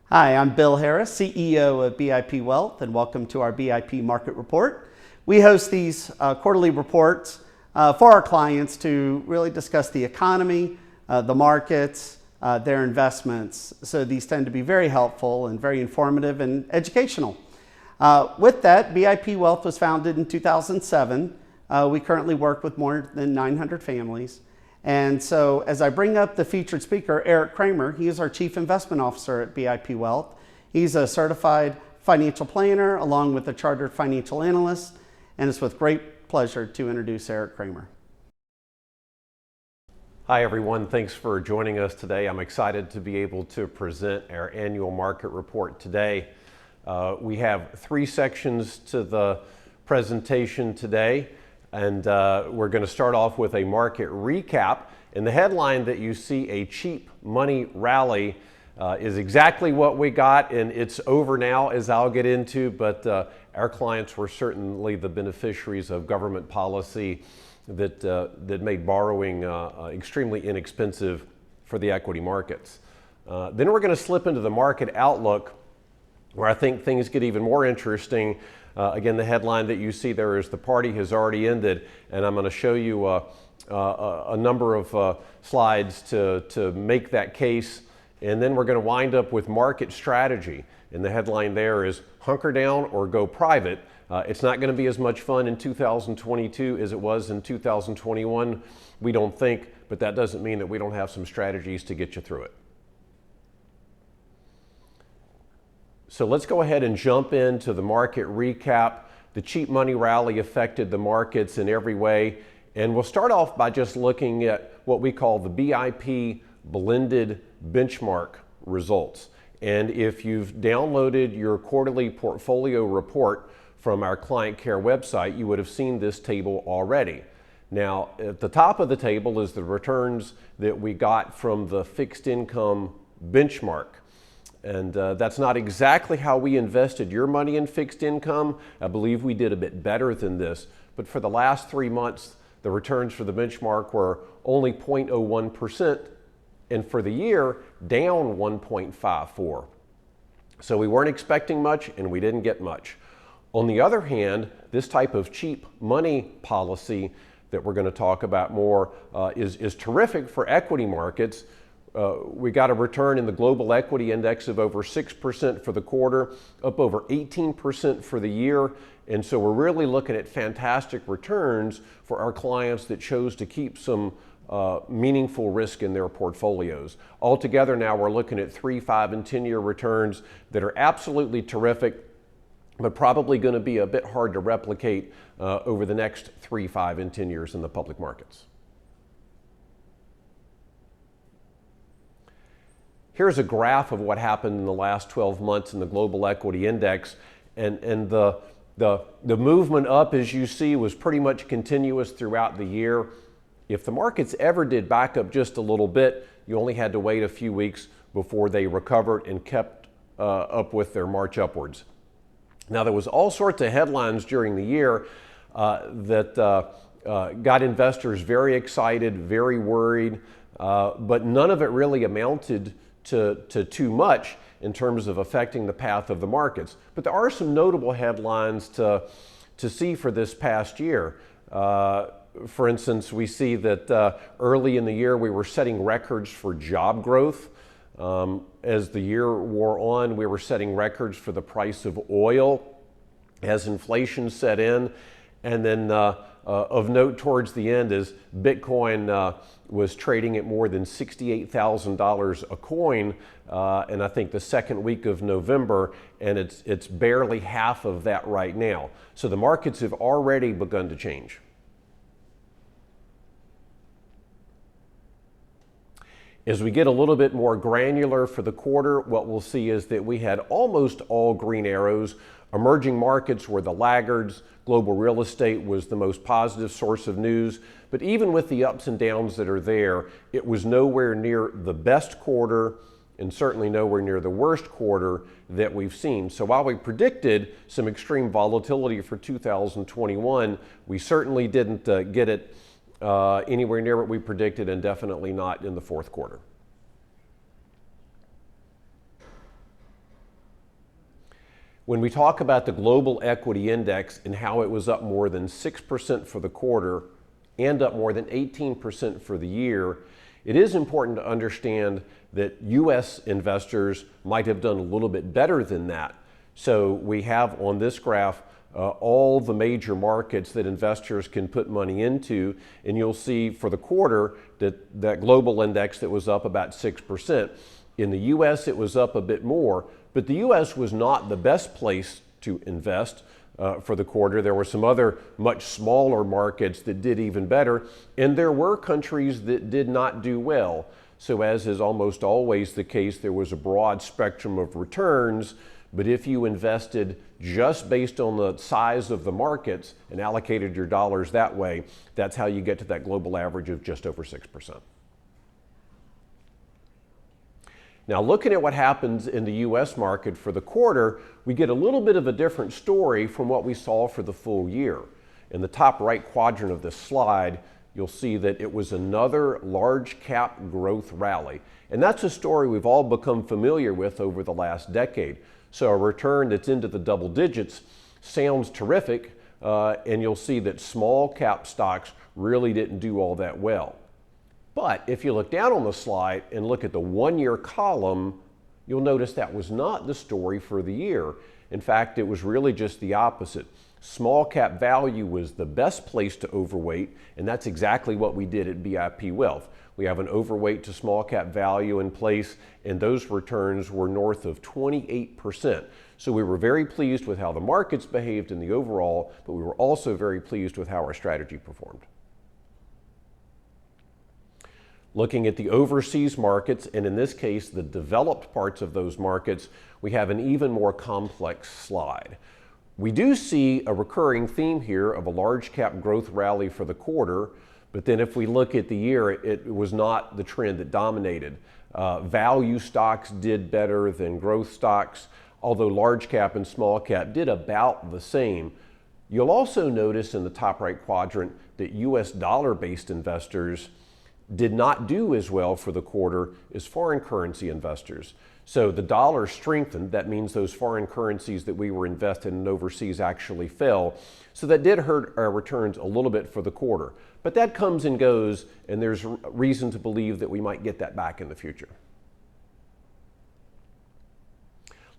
Hi, I'm Bill Harris, CEO of BIP Wealth, and welcome to our BIP Market Report. We host these quarterly reports for our clients to really discuss the economy, the markets, their investments. So these tend to be very helpful and very informative and educational. With that, BIP Wealth was founded in 2007. We currently work with more than 900 families. And so as I bring up the featured speaker, Eric Kramer, he is our Chief Investment Officer at BIP Wealth. He's a certified financial planner along with a chartered financial analyst, and it's with great pleasure to introduce Eric Kramer. Hi everyone, thanks for joining us today. I'm excited to be able to present our annual market report today. We have three sections to the presentation today. And we're going to start off with a market recap. And the headline that you see, a cheap money rally, is exactly what we got, and it's over now, as I'll get into. But our clients were certainly the beneficiaries of government policy that made borrowing extremely inexpensive for the equity markets. Then we're going to slip into the market outlook, where I think things get even more interesting. Again, the headline that you see there is "The party has already ended," and I'm going to show you a number of slides to make that case. And then we're going to wind up with market strategy, and the headline there is "Hunker down or go private." It's not going to be as much fun in 2022 as it was in 2021, we don't think, but that doesn't mean that we don't have some strategies to get you through it. So let's go ahead and jump into the market recap. The cheap money rally affected the markets in every way. And we'll start off by just looking at what we call the BIP Blended Benchmark Results. And if you've downloaded your quarterly portfolio report from our client care website, you would have seen this table already. Now, at the top of the table is the returns that we got from the fixed income benchmark. And that's not exactly how we invested your money in fixed income. I believe we did a bit better than this. But for the last 3 months, the returns for the benchmark were only 0.01%, and for the year, down 1.54%. So we weren't expecting much, and we didn't get much. On the other hand, this type of cheap money policy that we're going to talk about more is terrific for equity markets. We got a return in the global equity index of over 6% for the quarter, up over 18% for the year. And so we're really looking at fantastic returns for our clients that chose to keep some meaningful risk in their portfolios. Altogether now we're looking at 3, 5, and 10-year returns that are absolutely terrific, but probably going to be a bit hard to replicate over the next 3, 5, and 10 years in the public markets. Here's a graph of what happened in the last 12 months in the global equity index. And the movement up, as you see, was pretty much continuous throughout the year. If the markets ever did back up just a little bit, you only had to wait a few weeks before they recovered and kept up with their march upwards. Now, there was all sorts of headlines during the year that got investors very excited, very worried, but none of it really amounted to too much in terms of affecting the path of the markets. But there are some notable headlines to see for this past year. For instance, we see that early in the year we were setting records for job growth. As the year wore on, we were setting records for the price of oil as inflation set in. And then of note towards the end is Bitcoin was trading at more than $68,000 a coin, and I think the second week of November, and it's barely half of that right now. So the markets have already begun to change. As we get a little bit more granular for the quarter, what we'll see is that we had almost all green arrows. Emerging markets were the laggards. Global real estate was the most positive source of news. But even with the ups and downs that are there, it was nowhere near the best quarter and certainly nowhere near the worst quarter that we've seen. So while we predicted some extreme volatility for 2021, we certainly didn't get it anywhere near what we predicted, and definitely not in the fourth quarter. When we talk about the global equity index and how it was up more than 6% for the quarter and up more than 18% for the year, it is important to understand that U.S. investors might have done a little bit better than that. So we have on this graph all the major markets that investors can put money into, and you'll see for the quarter that that global index that was up about 6%. In the U.S. it was up a bit more, but the U.S. was not the best place to invest for the quarter. There were some other much smaller markets that did even better, and there were countries that did not do well. So as is almost always the case, there was a broad spectrum of returns, but if you invested just based on the size of the markets and allocated your dollars that way, that's how you get to that global average of just over 6%. Now, looking at what happens in the U.S. market for the quarter, we get a little bit of a different story from what we saw for the full year. In the top right quadrant of this slide, you'll see that it was another large cap growth rally. And that's a story we've all become familiar with over the last decade. So a return that's into the double digits sounds terrific, and you'll see that small cap stocks really didn't do all that well. But if you look down on the slide and look at the one-year column, you'll notice that was not the story for the year. In fact, it was really just the opposite. Small cap value was the best place to overweight, and that's exactly what we did at BIP Wealth. We have an overweight to small cap value in place, and those returns were north of 28%. So we were very pleased with how the markets behaved in the overall, but we were also very pleased with how our strategy performed. Looking at the overseas markets, and in this case, the developed parts of those markets, we have an even more complex slide. We do see a recurring theme here of a large cap growth rally for the quarter, but then if we look at the year, it was not the trend that dominated. Value stocks did better than growth stocks, although large cap and small cap did about the same. You'll also notice in the top right quadrant that US dollar-based investors did not do as well for the quarter as foreign currency investors. So the dollar strengthened. That means those foreign currencies that we were invested in overseas actually fell. So that did hurt our returns a little bit for the quarter. But that comes and goes, and there's reason to believe that we might get that back in the future.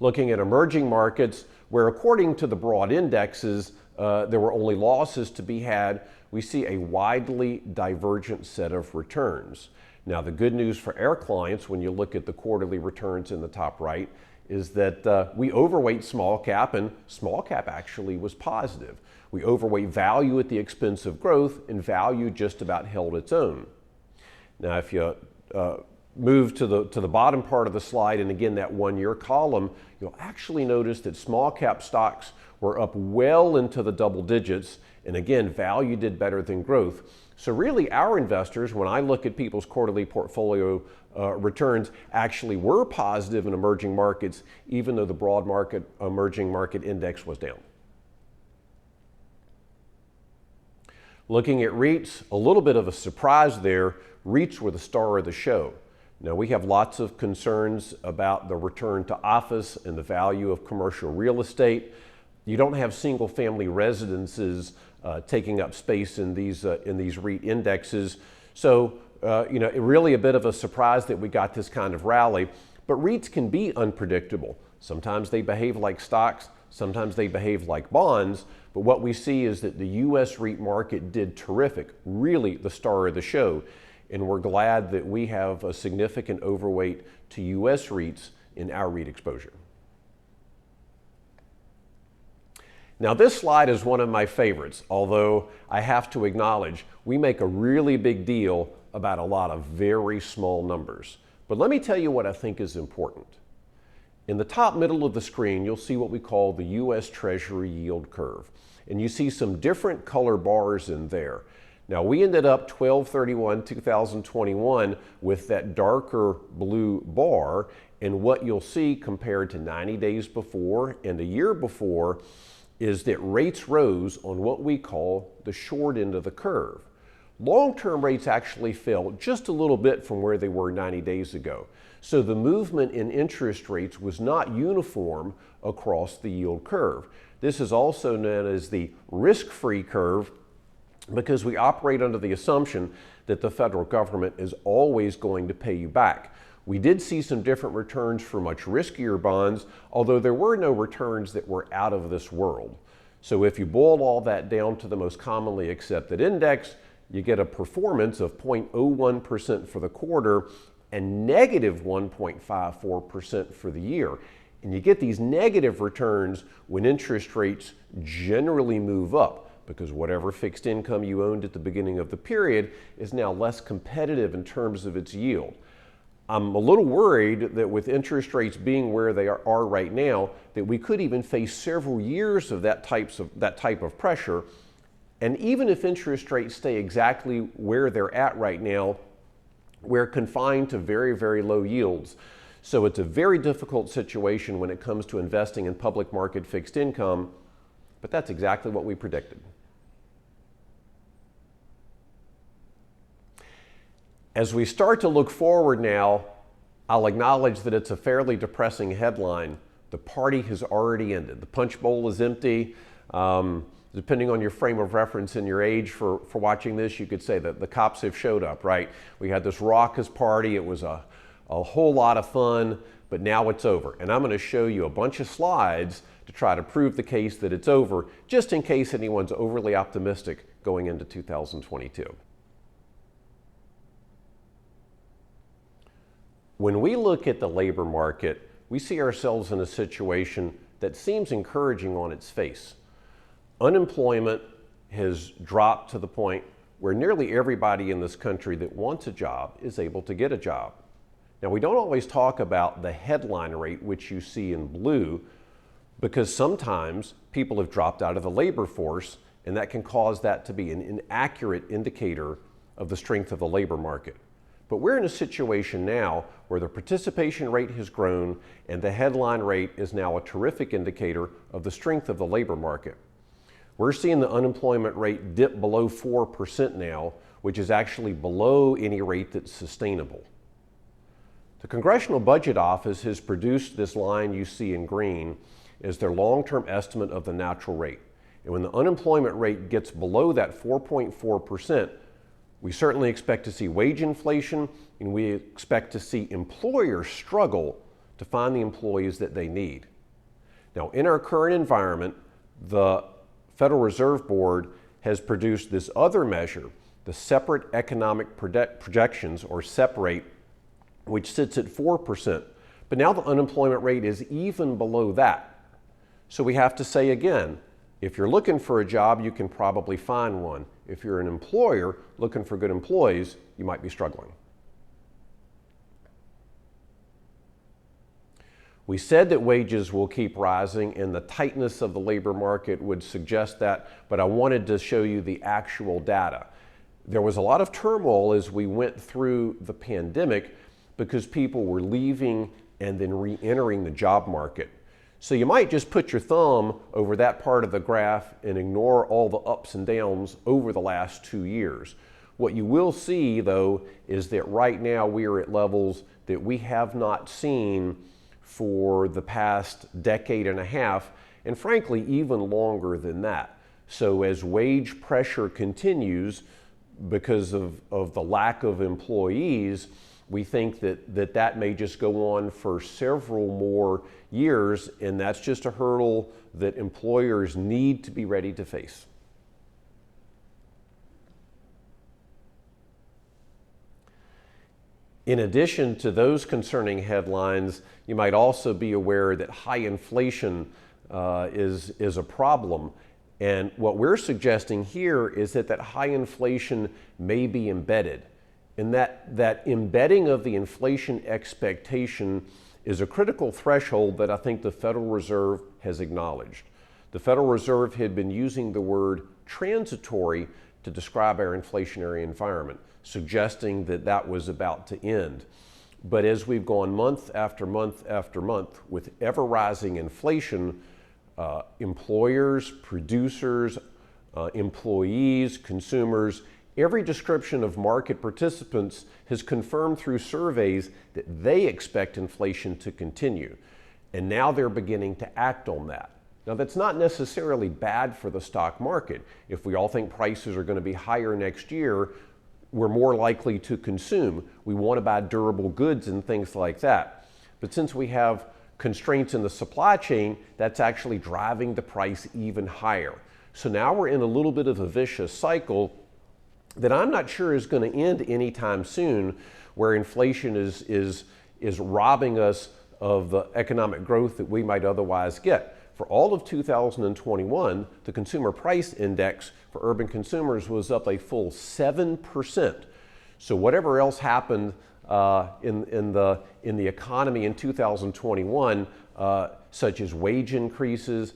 Looking at emerging markets, where according to the broad indexes, there were only losses to be had, we see a widely divergent set of returns. Now, the good news for our clients, when you look at the quarterly returns in the top right, is that we overweight small cap, and small cap actually was positive. We overweight value at the expense of growth, and value just about held its own. Now, if you move to the bottom part of the slide, and again that one-year column, you'll actually notice that small cap stocks were up well into the double digits, and again, value did better than growth. So really, our investors, when I look at people's quarterly portfolio returns, actually were positive in emerging markets, even though the broad market emerging market index was down. Looking at REITs, a little bit of a surprise there. REITs were the star of the show. Now, we have lots of concerns about the return to office and the value of commercial real estate. You don't have single family residences taking up space in these REIT indexes. So, really a bit of a surprise that we got this kind of rally. But REITs can be unpredictable. Sometimes they behave like stocks, sometimes they behave like bonds. But what we see is that the U.S. REIT market did terrific, really the star of the show. And we're glad that we have a significant overweight to U.S. REITs in our REIT exposure. Now, this slide is one of my favorites, although I have to acknowledge we make a really big deal about a lot of very small numbers. But let me tell you what I think is important. In the top middle of the screen, you'll see what we call the U.S. Treasury yield curve. And you see some different color bars in there. Now, we ended up 12/31/2021 with that darker blue bar, and what you'll see compared to 90 days before and a year before is that rates rose on what we call the short end of the curve. Long-term rates actually fell just a little bit from where they were 90 days ago. So the movement in interest rates was not uniform across the yield curve. This is also known as the risk-free curve because we operate under the assumption that the federal government is always going to pay you back. We did see some different returns for much riskier bonds, although there were no returns that were out of this world. So if you boil all that down to the most commonly accepted index, you get a performance of 0.01% for the quarter and negative 1.54% for the year. And you get these negative returns when interest rates generally move up, because whatever fixed income you owned at the beginning of the period is now less competitive in terms of its yield. I'm a little worried that with interest rates being where they are right now, that we could even face several years of that type of pressure. And even if interest rates stay exactly where they're at right now, we're confined to very, very low yields. So it's a very difficult situation when it comes to investing in public market fixed income, but that's exactly what we predicted. As we start to look forward now, I'll acknowledge that it's a fairly depressing headline. The party has already ended. The punch bowl is empty. Depending on your frame of reference and your age for watching this, you could say that the cops have showed up, right? We had this raucous party. It was a whole lot of fun, but now it's over. And I'm going to show you a bunch of slides to try to prove the case that it's over, just in case anyone's overly optimistic going into 2022. When we look at the labor market, we see ourselves in a situation that seems encouraging on its face. Unemployment has dropped to the point where nearly everybody in this country that wants a job is able to get a job. Now, we don't always talk about the headline rate, which you see in blue, because sometimes people have dropped out of the labor force, and that can cause that to be an inaccurate indicator of the strength of the labor market. But we're in a situation now where the participation rate has grown and the headline rate is now a terrific indicator of the strength of the labor market. We're seeing the unemployment rate dip below 4% now, which is actually below any rate that's sustainable. The Congressional Budget Office has produced this line you see in green as their long-term estimate of the natural rate. And when the unemployment rate gets below that 4.4%, we certainly expect to see wage inflation, and we expect to see employers struggle to find the employees that they need. Now, in our current environment, the Federal Reserve Board has produced this other measure, the Separate Economic Projections, or SEP rate, which sits at 4%. But now the unemployment rate is even below that. So we have to say again, if you're looking for a job, you can probably find one. If you're an employer looking for good employees, you might be struggling. We said that wages will keep rising, and the tightness of the labor market would suggest that, but I wanted to show you the actual data. There was a lot of turmoil as we went through the pandemic because people were leaving and then re-entering the job market. So you might just put your thumb over that part of the graph and ignore all the ups and downs over the last 2 years. What you will see, though, is that right now we are at levels that we have not seen for the past decade and a half, and frankly, even longer than that. So as wage pressure continues because of the lack of employees, we think that may just go on for several more years, and that's just a hurdle that employers need to be ready to face. In addition to those concerning headlines, you might also be aware that high inflation is a problem. And what we're suggesting here is that high inflation may be embedded. And that embedding of the inflation expectation is a critical threshold that I think the Federal Reserve has acknowledged. The Federal Reserve had been using the word transitory to describe our inflationary environment, suggesting that was about to end. But as we've gone month after month after month with ever rising inflation, employers, producers, employees, consumers, every description of market participants has confirmed through surveys that they expect inflation to continue. And now they're beginning to act on that. Now, that's not necessarily bad for the stock market. If we all think prices are going to be higher next year, we're more likely to consume. We want to buy durable goods and things like that. But since we have constraints in the supply chain, that's actually driving the price even higher. So now we're in a little bit of a vicious cycle that I'm not sure is going to end anytime soon, where inflation is robbing us of the economic growth that we might otherwise get. For all of 2021, the consumer price index for urban consumers was up a full 7%. So whatever else happened in the economy in 2021, such as wage increases,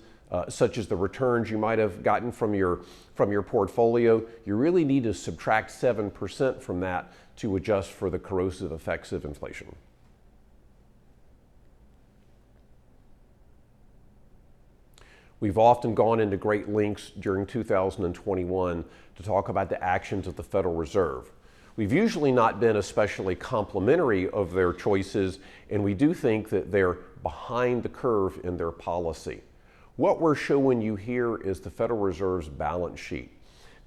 such as the returns you might have gotten from your portfolio, you really need to subtract 7% from that to adjust for the corrosive effects of inflation. We've often gone into great lengths during 2021 to talk about the actions of the Federal Reserve. We've usually not been especially complimentary of their choices, and we do think that they're behind the curve in their policy. What we're showing you here is the Federal Reserve's balance sheet.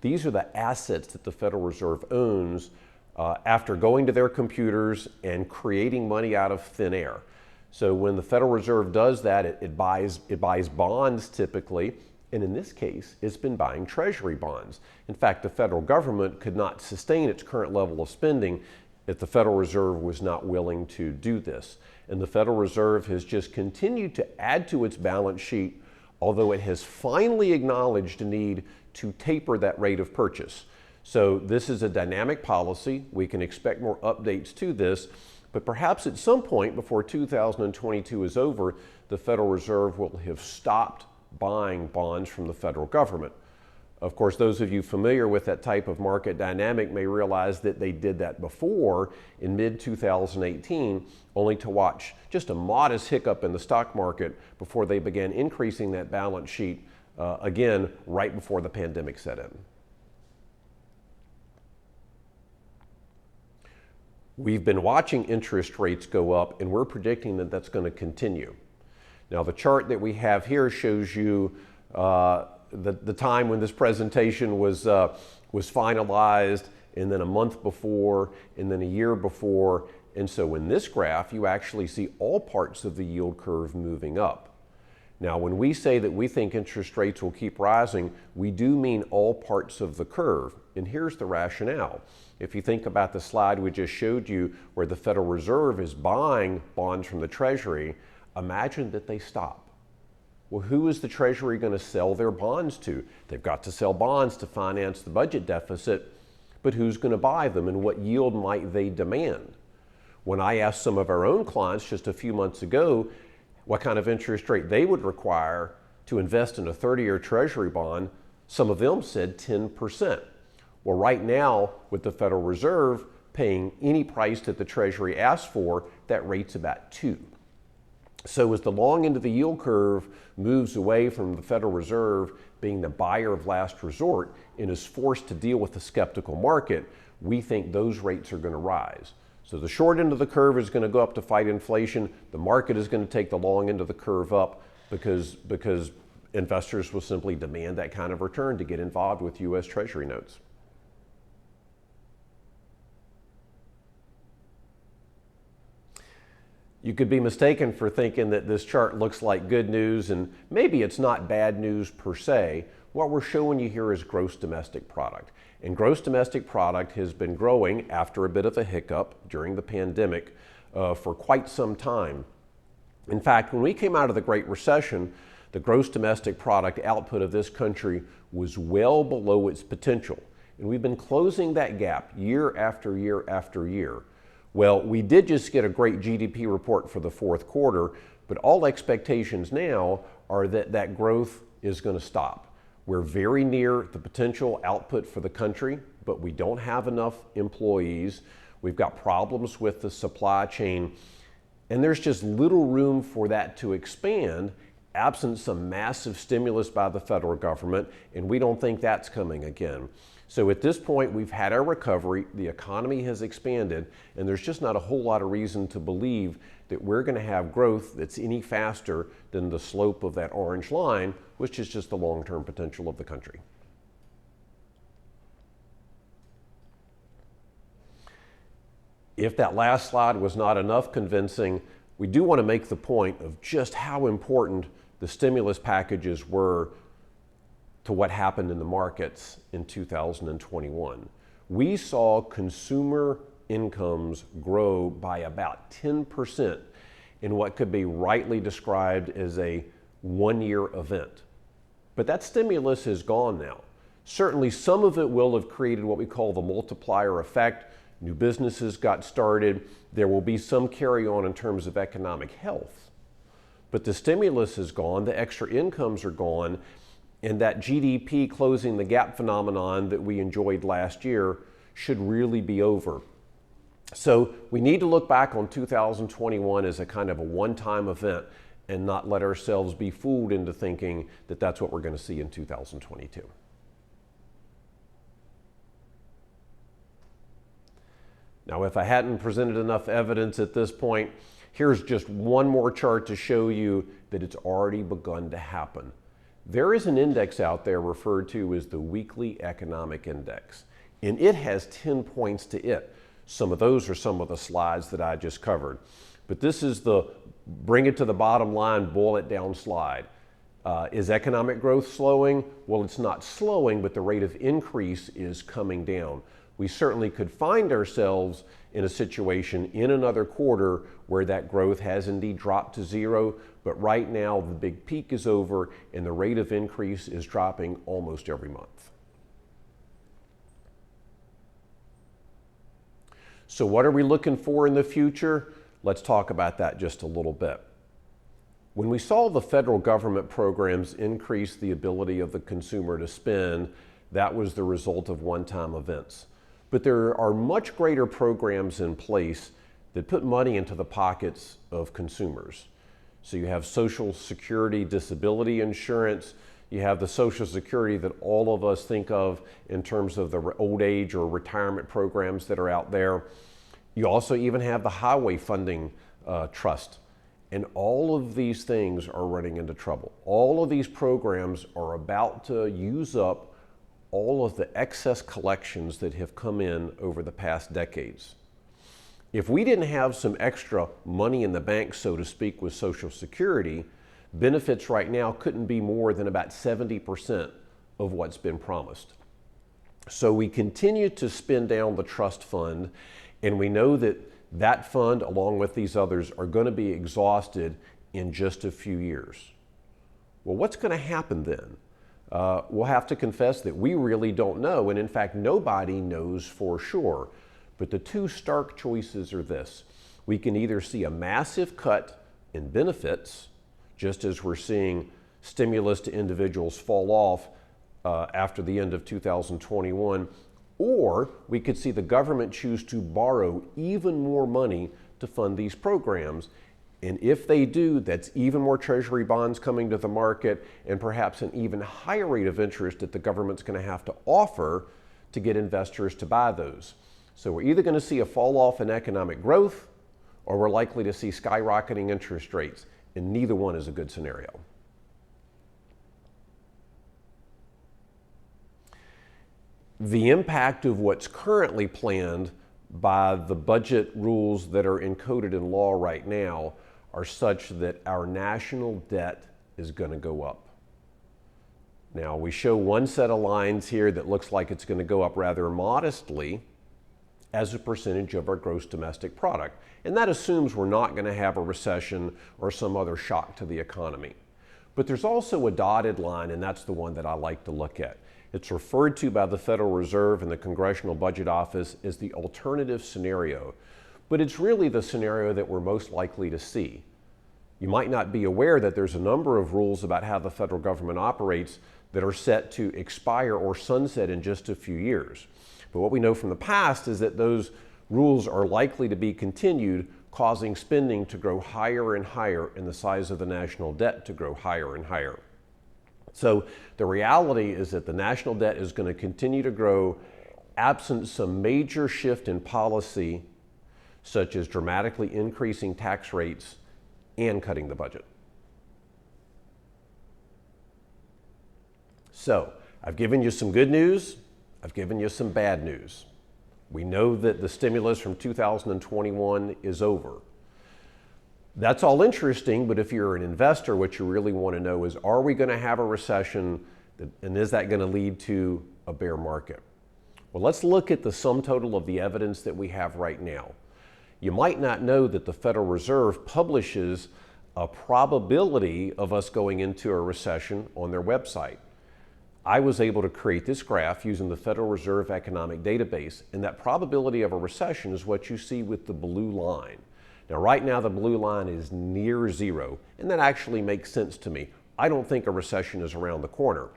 These are the assets that the Federal Reserve owns after going to their computers and creating money out of thin air. So when the Federal Reserve does that, it buys bonds typically, and in this case, it's been buying Treasury bonds. In fact, the federal government could not sustain its current level of spending if the Federal Reserve was not willing to do this. And the Federal Reserve has just continued to add to its balance sheet, although it has finally acknowledged a need to taper that rate of purchase. So this is a dynamic policy. We can expect more updates to this. But perhaps at some point before 2022 is over, the Federal Reserve will have stopped buying bonds from the federal government. Of course, those of you familiar with that type of market dynamic may realize that they did that before in mid-2018, only to watch just a modest hiccup in the stock market before they began increasing that balance sheet again right before the pandemic set in. We've been watching interest rates go up, and we're predicting that that's going to continue. Now, the chart that we have here shows you the time when this presentation was finalized, and then a month before, and then a year before. And so in this graph, you actually see all parts of the yield curve moving up. Now, when we say that we think interest rates will keep rising, we do mean all parts of the curve. And here's the rationale. If you think about the slide we just showed you where the Federal Reserve is buying bonds from the Treasury, imagine that they stop. Well, who is the Treasury going to sell their bonds to? They've got to sell bonds to finance the budget deficit, but who's going to buy them and what yield might they demand? When I asked some of our own clients just a few months ago what kind of interest rate they would require to invest in a 30-year Treasury bond, some of them said 10%. Well, right now, with the Federal Reserve paying any price that the Treasury asks for, that rate's about 2. So as the long end of the yield curve moves away from the Federal Reserve being the buyer of last resort and is forced to deal with the skeptical market, we think those rates are going to rise. So the short end of the curve is going to go up to fight inflation. The market is going to take the long end of the curve up because investors will simply demand that kind of return to get involved with U.S. Treasury notes. You could be mistaken for thinking that this chart looks like good news, and maybe it's not bad news per se. What we're showing you here is gross domestic product. And gross domestic product has been growing after a bit of a hiccup during the pandemic for quite some time. In fact, when we came out of the Great Recession, the gross domestic product output of this country was well below its potential. And we've been closing that gap year after year after year. Well, we did just get a great GDP report for the fourth quarter, but all expectations now are that that growth is going to stop. We're very near the potential output for the country, but we don't have enough employees. We've got problems with the supply chain, and there's just little room for that to expand absent some massive stimulus by the federal government, and we don't think that's coming again. So at this point, we've had our recovery, the economy has expanded, and there's just not a whole lot of reason to believe that we're going to have growth that's any faster than the slope of that orange line, which is just the long-term potential of the country. If that last slide was not enough convincing, we do want to make the point of just how important the stimulus packages were to what happened in the markets in 2021. We saw consumer incomes grow by about 10% in what could be rightly described as a one-year event. But that stimulus is gone now. Certainly some of it will have created what we call the multiplier effect. New businesses got started. There will be some carry on in terms of economic health. But the stimulus is gone, the extra incomes are gone, and that GDP closing the gap phenomenon that we enjoyed last year should really be over. So we need to look back on 2021 as a kind of a one-time event and not let ourselves be fooled into thinking that that's what we're going to see in 2022. Now, if I hadn't presented enough evidence at this point, here's just one more chart to show you that it's already begun to happen. There is an index out there referred to as the Weekly Economic Index, and it has 10 points to it. Some of those are some of the slides that I just covered. But this is the bring it to the bottom line, boil it down slide. Is economic growth slowing? Well, it's not slowing, but the rate of increase is coming down. We certainly could find ourselves in a situation in another quarter where that growth has indeed dropped to zero, but right now the big peak is over and the rate of increase is dropping almost every month. So what are we looking for in the future? Let's talk about that just a little bit. When we saw the federal government programs increase the ability of the consumer to spend, that was the result of one-time events. But there are much greater programs in place that put money into the pockets of consumers. So you have Social Security disability insurance, you have the Social Security that all of us think of in terms of the old age or retirement programs that are out there. You also even have the highway funding trust. And all of these things are running into trouble. All of these programs are about to use up all of the excess collections that have come in over the past decades. If we didn't have some extra money in the bank, so to speak, with Social Security, benefits right now couldn't be more than about 70% of what's been promised. So we continue to spend down the trust fund, and we know that that fund, along with these others, are going to be exhausted in just a few years. Well, what's going to happen then? We'll have to confess that we really don't know, and in fact, nobody knows for sure. But the two stark choices are this. We can either see a massive cut in benefits, just as we're seeing stimulus to individuals fall off after the end of 2021, or we could see the government choose to borrow even more money to fund these programs. And if they do, that's even more treasury bonds coming to the market and perhaps an even higher rate of interest that the government's going to have to offer to get investors to buy those. So we're either going to see a fall off in economic growth or we're likely to see skyrocketing interest rates, and neither one is a good scenario. The impact of what's currently planned by the budget rules that are encoded in law right now are such that our national debt is going to go up. Now, we show one set of lines here that looks like it's going to go up rather modestly as a percentage of our gross domestic product. And that assumes we're not going to have a recession or some other shock to the economy. But there's also a dotted line, and that's the one that I like to look at. It's referred to by the Federal Reserve and the Congressional Budget Office as the alternative scenario. But it's really the scenario that we're most likely to see. You might not be aware that there's a number of rules about how the federal government operates that are set to expire or sunset in just a few years. But what we know from the past is that those rules are likely to be continued, causing spending to grow higher and higher and the size of the national debt to grow higher and higher. So the reality is that the national debt is going to continue to grow absent some major shift in policy, such as dramatically increasing tax rates and cutting the budget. So I've given you some good news, I've given you some bad news. We know that the stimulus from 2021 is over. That's all interesting, but if you're an investor, what you really want to know is, are we going to have a recession, and is that going to lead to a bear market? Well, let's look at the sum total of the evidence that we have right now. You might not know that the Federal Reserve publishes a probability of us going into a recession on their website. I was able to create this graph using the Federal Reserve Economic Database, and that probability of a recession is what you see with the blue line. Now, right now, the blue line is near zero, and that actually makes sense to me. I don't think a recession is around the corner.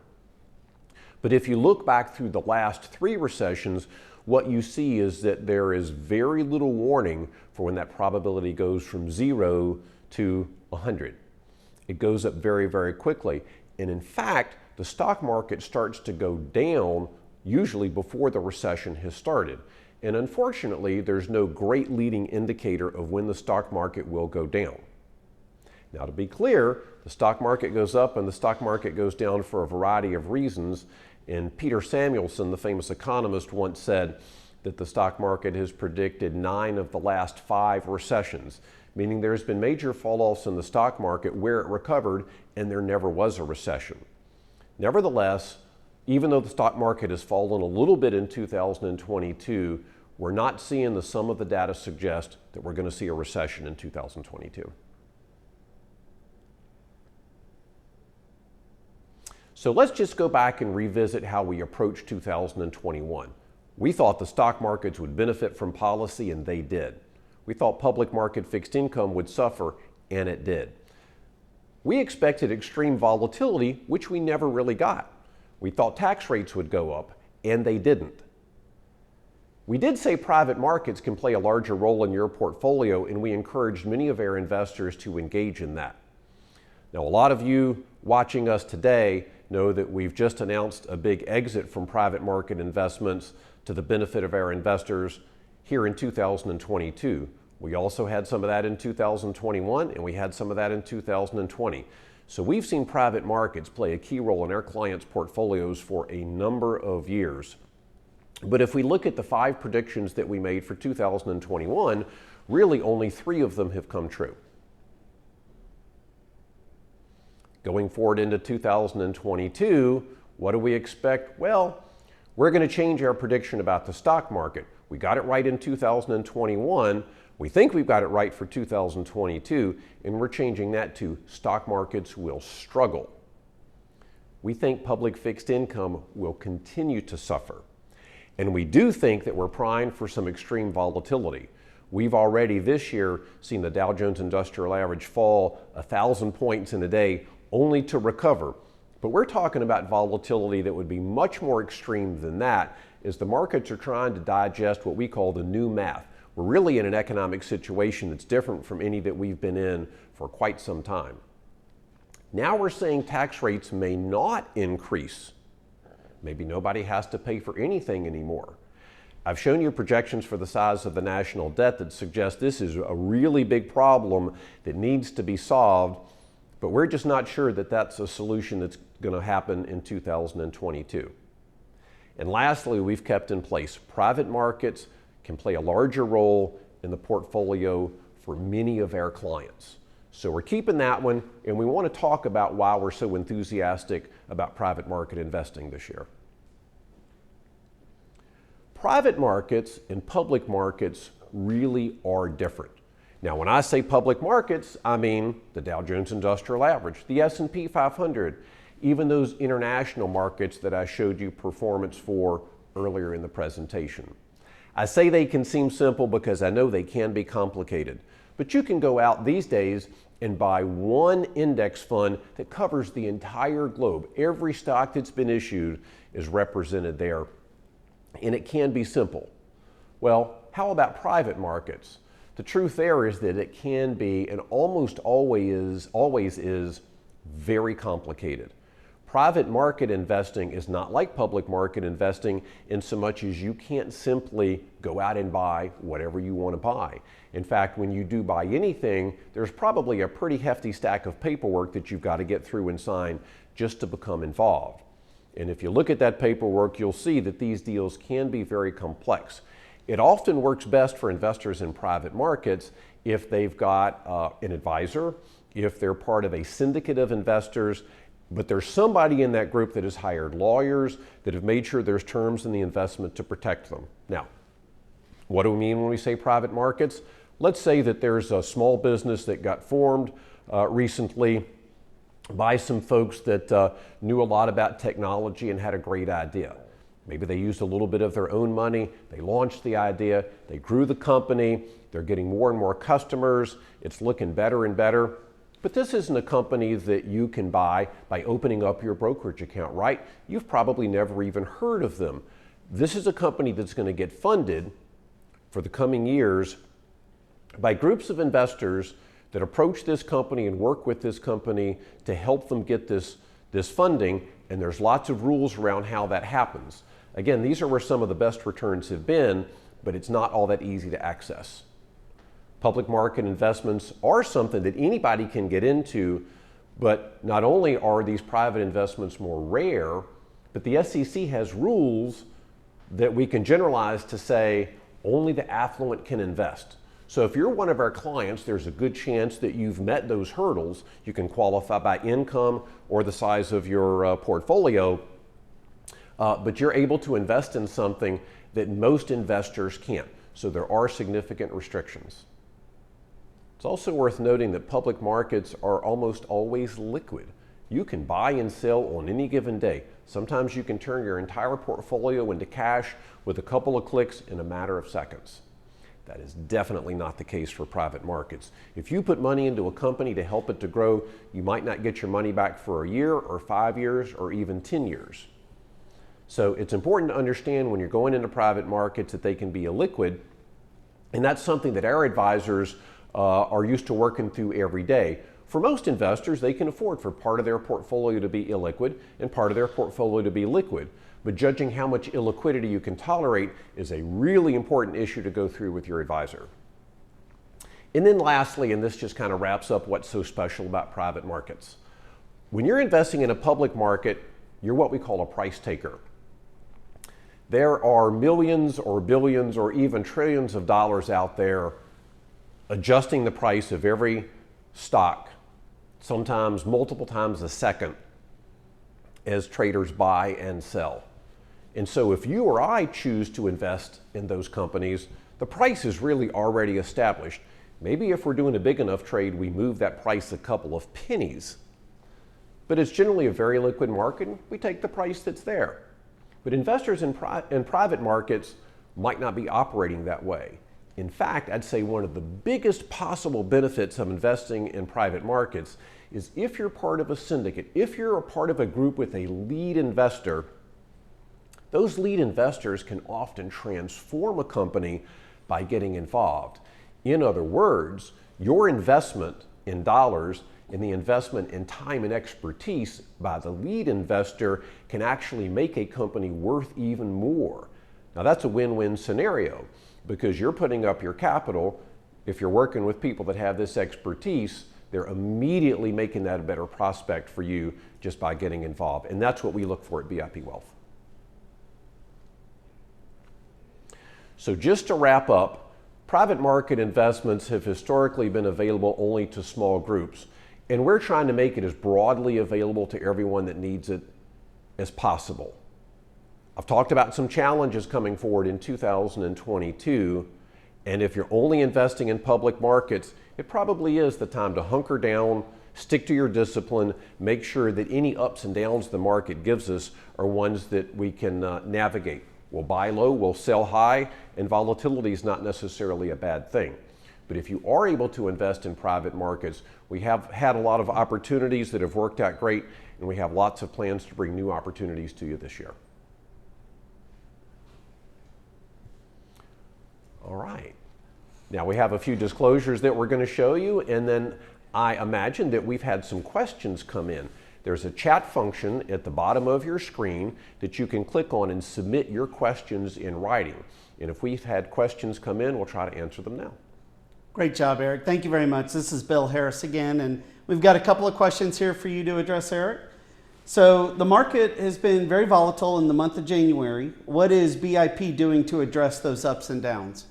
But if you look back through the last 3 recessions, what you see is that there is very little warning for when that probability goes from 0 to 100. It goes up very, very quickly. And in fact, the stock market starts to go down usually before the recession has started. And unfortunately, there's no great leading indicator of when the stock market will go down. Now, to be clear, the stock market goes up and the stock market goes down for a variety of reasons. And Peter Samuelson, the famous economist, once said that the stock market has predicted 9 of the last 5 recessions, meaning there's been major fall-offs in the stock market where it recovered and there never was a recession. Nevertheless, even though the stock market has fallen a little bit in 2022, we're not seeing the sum of the data suggest that we're going to see a recession in 2022. So let's just go back and revisit how we approached 2021. We thought the stock markets would benefit from policy, and they did. We thought public market fixed income would suffer, and it did. We expected extreme volatility, which we never really got. We thought tax rates would go up, and they didn't. We did say private markets can play a larger role in your portfolio, and we encouraged many of our investors to engage in that. Now, a lot of you watching us today know that we've just announced a big exit from private market investments to the benefit of our investors here in 2022. We also had some of that in 2021, and we had some of that in 2020. So we've seen private markets play a key role in our clients' portfolios for a number of years. But if we look at the 5 predictions that we made for 2021, really only 3 of them have come true. Going forward into 2022, what do we expect? Well, we're going to change our prediction about the stock market. We got it right in 2021. We think we've got it right for 2022, and we're changing that to stock markets will struggle. We think public fixed income will continue to suffer. And we do think that we're primed for some extreme volatility. We've already this year seen the Dow Jones Industrial Average fall 1,000 points in a day only to recover. But we're talking about volatility that would be much more extreme than that, as the markets are trying to digest what we call the new math. We're really in an economic situation that's different from any that we've been in for quite some time. Now we're saying tax rates may not increase. Maybe nobody has to pay for anything anymore. I've shown you projections for the size of the national debt that suggest this is a really big problem that needs to be solved, but we're just not sure that that's a solution that's going to happen in 2022. And lastly, we've kept in place private markets can play a larger role in the portfolio for many of our clients. So we're keeping that one, and we want to talk about why we're so enthusiastic about private market investing this year. Private markets and public markets really are different. Now, when I say public markets, I mean the Dow Jones Industrial Average, the S&P 500, even those international markets that I showed you performance for earlier in the presentation. I say they can seem simple because I know they can be complicated, but you can go out these days and buy one index fund that covers the entire globe. Every stock that's been issued is represented there, and it can be simple. Well, how about private markets? The truth there is that it can be, and almost always is very complicated. Private market investing is not like public market investing in so much as you can't simply go out and buy whatever you want to buy. In fact, when you do buy anything, there's probably a pretty hefty stack of paperwork that you've got to get through and sign just to become involved. And if you look at that paperwork, you'll see that these deals can be very complex. It often works best for investors in private markets if they've got an advisor, if they're part of a syndicate of investors, but there's somebody in that group that has hired lawyers that have made sure there's terms in the investment to protect them. Now, what do we mean when we say private markets? Let's say that there's a small business that got formed recently by some folks that knew a lot about technology and had a great idea. Maybe they used a little bit of their own money, they launched the idea, they grew the company, they're getting more and more customers, it's looking better and better. But this isn't a company that you can buy by opening up your brokerage account, right? You've probably never even heard of them. This is a company that's going to get funded for the coming years by groups of investors that approach this company and work with this company to help them get this funding, and there's lots of rules around how that happens. Again, these are where some of the best returns have been, but it's not all that easy to access. Public market investments are something that anybody can get into, but not only are these private investments more rare, but the SEC has rules that we can generalize to say only the affluent can invest. So if you're one of our clients, there's a good chance that you've met those hurdles. You can qualify by income or the size of your portfolio, but you're able to invest in something that most investors can't. So there are significant restrictions. It's also worth noting that public markets are almost always liquid. You can buy and sell on any given day. Sometimes you can turn your entire portfolio into cash with a couple of clicks in a matter of seconds. That is definitely not the case for private markets. If you put money into a company to help it to grow, you might not get your money back for a year or 5 years or even 10 years. So it's important to understand when you're going into private markets that they can be illiquid, and that's something that our advisors are used to working through every day. For most investors, they can afford for part of their portfolio to be illiquid and part of their portfolio to be liquid. But judging how much illiquidity you can tolerate is a really important issue to go through with your advisor. And then lastly, and this just kind of wraps up what's so special about private markets. When you're investing in a public market, you're what we call a price taker. There are millions or billions or even trillions of dollars out there adjusting the price of every stock, sometimes multiple times a second, as traders buy and sell. And so if you or I choose to invest in those companies, the price is really already established. Maybe if we're doing a big enough trade, we move that price a couple of pennies. But it's generally a very liquid market, and we take the price that's there. But investors in private markets might not be operating that way. In fact, I'd say one of the biggest possible benefits of investing in private markets is if you're part of a syndicate, if you're a part of a group with a lead investor, those lead investors can often transform a company by getting involved. In other words, your investment in dollars and the investment in time and expertise by the lead investor can actually make a company worth even more. Now that's a win-win scenario because you're putting up your capital. If you're working with people that have this expertise, they're immediately making that a better prospect for you just by getting involved. And that's what we look for at BIP Wealth. So just to wrap up, private market investments have historically been available only to small groups, and we're trying to make it as broadly available to everyone that needs it as possible. I've talked about some challenges coming forward in 2022, and if you're only investing in public markets, it probably is the time to hunker down, stick to your discipline, make sure that any ups and downs the market gives us are ones that we can navigate. We'll buy low, we'll sell high, and volatility is not necessarily a bad thing. But if you are able to invest in private markets, we have had a lot of opportunities that have worked out great, and we have lots of plans to bring new opportunities to you this year. All right. Now we have a few disclosures that we're going to show you, and then I imagine that we've had some questions come in. There's a chat function at the bottom of your screen that you can click on and submit your questions in writing. And if we've had questions come in, we'll try to answer them now. Great job, Eric. Thank you very much. This is Bill Harris again, and we've got a couple of questions here for you to address, Eric. So the market has been very volatile in the month of January. What is BIP doing to address those ups and downs?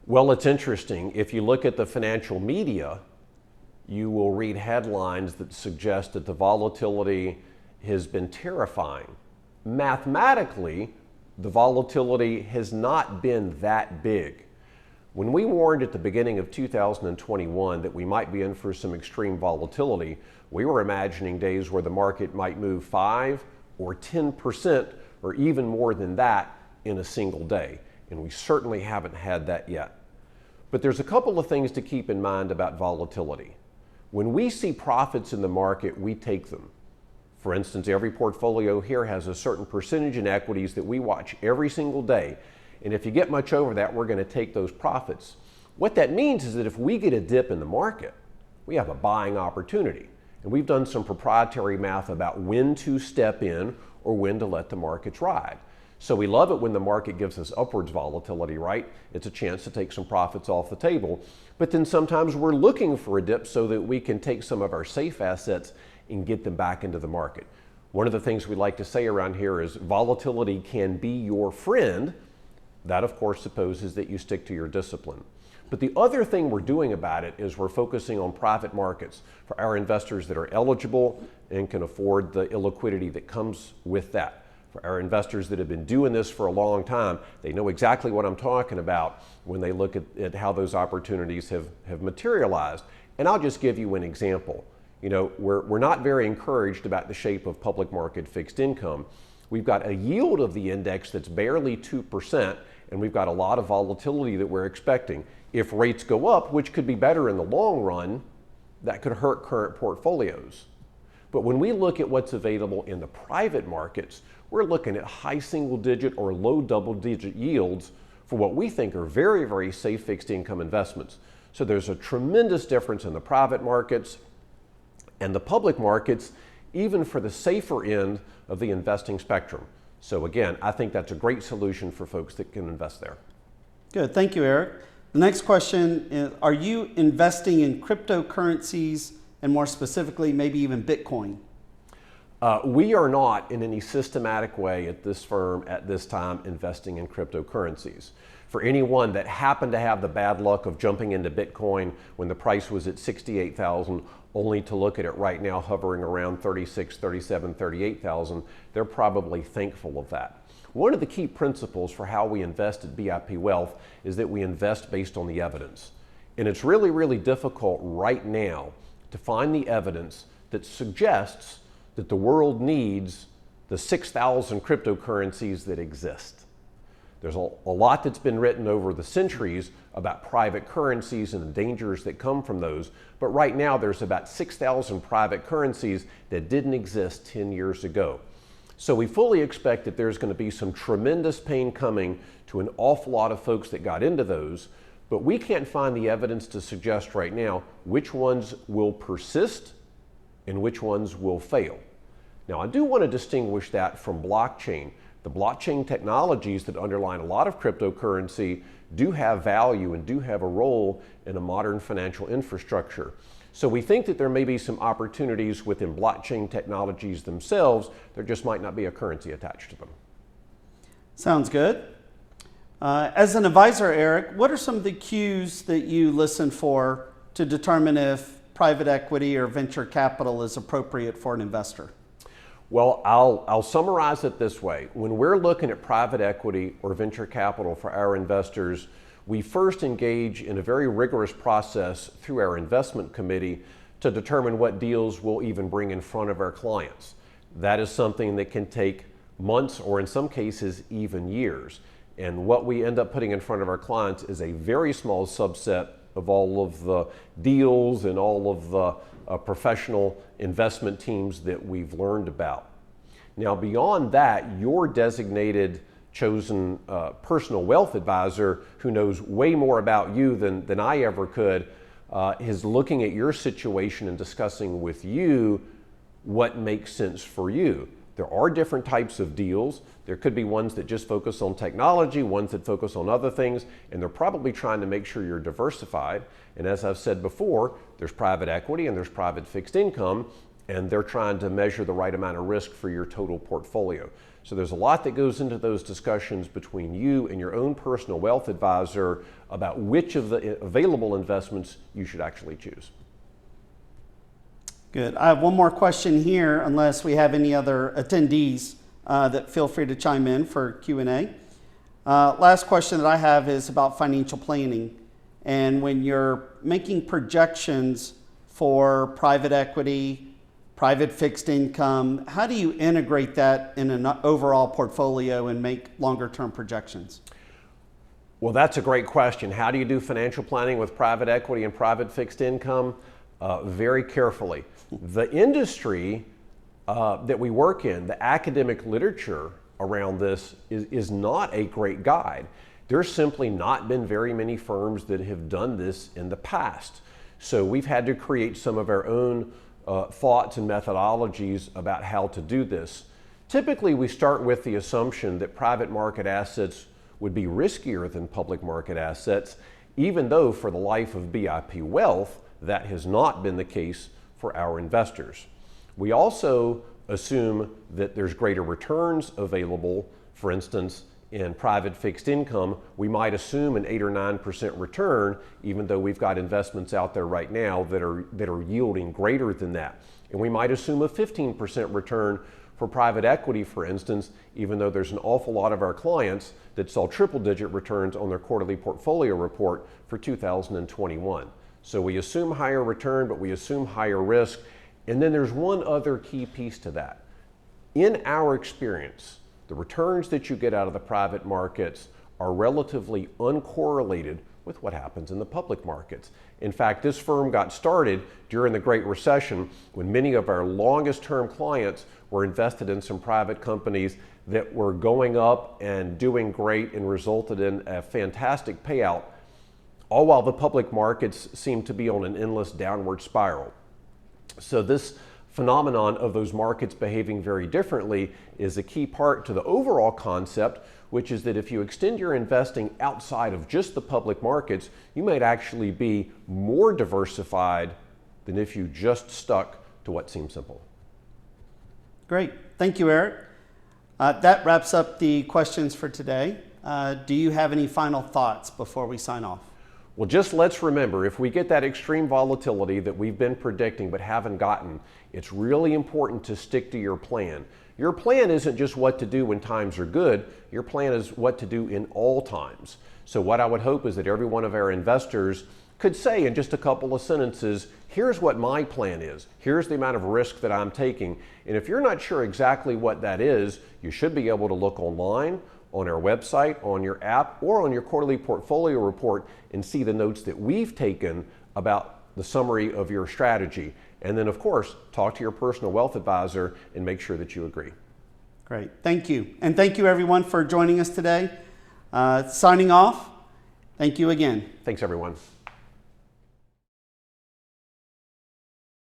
Well, it's interesting. If you look at the financial media, you will read headlines that suggest that the volatility has been terrifying. Mathematically, the volatility has not been that big. When we warned at the beginning of 2021 that we might be in for some extreme volatility, we were imagining days where the market might move 5 or 10% or even more than that in a single day. And we certainly haven't had that yet. But there's a couple of things to keep in mind about volatility. When we see profits in the market, we take them. For instance, every portfolio here has a certain percentage in equities that we watch every single day. And if you get much over that, we're going to take those profits. What that means is that if we get a dip in the market, we have a buying opportunity. And we've done some proprietary math about when to step in or when to let the markets ride. So we love it when the market gives us upwards volatility, right? It's a chance to take some profits off the table. But then sometimes we're looking for a dip so that we can take some of our safe assets and get them back into the market. One of the things we like to say around here is volatility can be your friend. That, of course, supposes that you stick to your discipline. But the other thing we're doing about it is we're focusing on private markets for our investors that are eligible and can afford the illiquidity that comes with that. For our investors that have been doing this for a long time, they know exactly what I'm talking about when they look at how those opportunities have materialized. And I'll just give you an example. You know, we're not very encouraged about the shape of public market fixed income. We've got a yield of the index that's barely 2%, and we've got a lot of volatility that we're expecting. If rates go up, which could be better in the long run, that could hurt current portfolios. But when we look at what's available in the private markets, we're looking at high single-digit or low double-digit yields for what we think are very, very safe fixed income investments. So there's a tremendous difference in the private markets and the public markets, even for the safer end of the investing spectrum. So again, I think that's a great solution for folks that can invest there. Good, thank you, Eric. The next question is, are you investing in cryptocurrencies and more specifically, maybe even Bitcoin? We are not in any systematic way at this firm at this time investing in cryptocurrencies. For anyone that happened to have the bad luck of jumping into Bitcoin when the price was at 68,000, only to look at it right now hovering around 36, 37, 38,000, they're probably thankful of that. One of the key principles for how we invest at BIP Wealth is that we invest based on the evidence. And it's really, really difficult right now to find the evidence that suggests that the world needs the 6,000 cryptocurrencies that exist. There's a lot that's been written over the centuries about private currencies and the dangers that come from those, but right now there's about 6,000 private currencies that didn't exist 10 years ago. So we fully expect that there's going to be some tremendous pain coming to an awful lot of folks that got into those, but we can't find the evidence to suggest right now which ones will persist and which ones will fail. Now, I do want to distinguish that from blockchain. The blockchain technologies that underlie a lot of cryptocurrency do have value and do have a role in a modern financial infrastructure. So we think that there may be some opportunities within blockchain technologies themselves. There just might not be a currency attached to them. Sounds good. As an advisor, Eric, what are some of the cues that you listen for to determine if private equity or venture capital is appropriate for an investor? Well, I'll summarize it this way. When we're looking at private equity or venture capital for our investors, we first engage in a very rigorous process through our investment committee to determine what deals we'll even bring in front of our clients. That is something that can take months or in some cases even years. And what we end up putting in front of our clients is a very small subset of all of the deals and all of the professional investment teams that we've learned about. Now, beyond that, your designated chosen personal wealth advisor who knows way more about you than I ever could is looking at your situation and discussing with you what makes sense for you. There are different types of deals. There could be ones that just focus on technology, ones that focus on other things, and they're probably trying to make sure you're diversified. And as I've said before, there's private equity and there's private fixed income, and they're trying to measure the right amount of risk for your total portfolio. So there's a lot that goes into those discussions between you and your own personal wealth advisor about which of the available investments you should actually choose. Good. I have one more question here, unless we have any other attendees that feel free to chime in for Q&A. Last question that I have is about financial planning. And when you're making projections for private equity, private fixed income, how do you integrate that in an overall portfolio and make longer term projections? Well, that's a great question. How do you do financial planning with private equity and private fixed income? Very carefully. The industry that we work in, the academic literature around this is not a great guide. There's simply not been very many firms that have done this in the past. So we've had to create some of our own thoughts and methodologies about how to do this. Typically, we start with the assumption that private market assets would be riskier than public market assets, even though for the life of BIP Wealth, that has not been the case for our investors. We also assume that there's greater returns available. For instance, in private fixed income, we might assume an 8 or 9% return, even though we've got investments out there right now that are yielding greater than that. And we might assume a 15% return for private equity, for instance, even though there's an awful lot of our clients that saw triple-digit returns on their quarterly portfolio report for 2021. So we assume higher return, but we assume higher risk. And then there's one other key piece to that. In our experience, the returns that you get out of the private markets are relatively uncorrelated with what happens in the public markets. In fact, this firm got started during the Great Recession when many of our longest term clients were invested in some private companies that were going up and doing great and resulted in a fantastic payout, all while the public markets seem to be on an endless downward spiral. So this phenomenon of those markets behaving very differently is a key part to the overall concept, which is that if you extend your investing outside of just the public markets, you might actually be more diversified than if you just stuck to what seems simple. Great. Thank you, Eric. That wraps up the questions for today. Do you have any final thoughts before we sign off? Well, just let's remember, if we get that extreme volatility that we've been predicting but haven't gotten, it's really important to stick to your plan. Your plan isn't just what to do when times are good. Your plan is what to do in all times. So what I would hope is that every one of our investors could say in just a couple of sentences, here's what my plan is. Here's the amount of risk that I'm taking. And if you're not sure exactly what that is, you should be able to look online, on our website, on your app, or on your quarterly portfolio report and see the notes that we've taken about the summary of your strategy. And then, of course, talk to your personal wealth advisor and make sure that you agree. Great. Thank you. And thank you, everyone, for joining us today. Signing off. Thank you again. Thanks, everyone.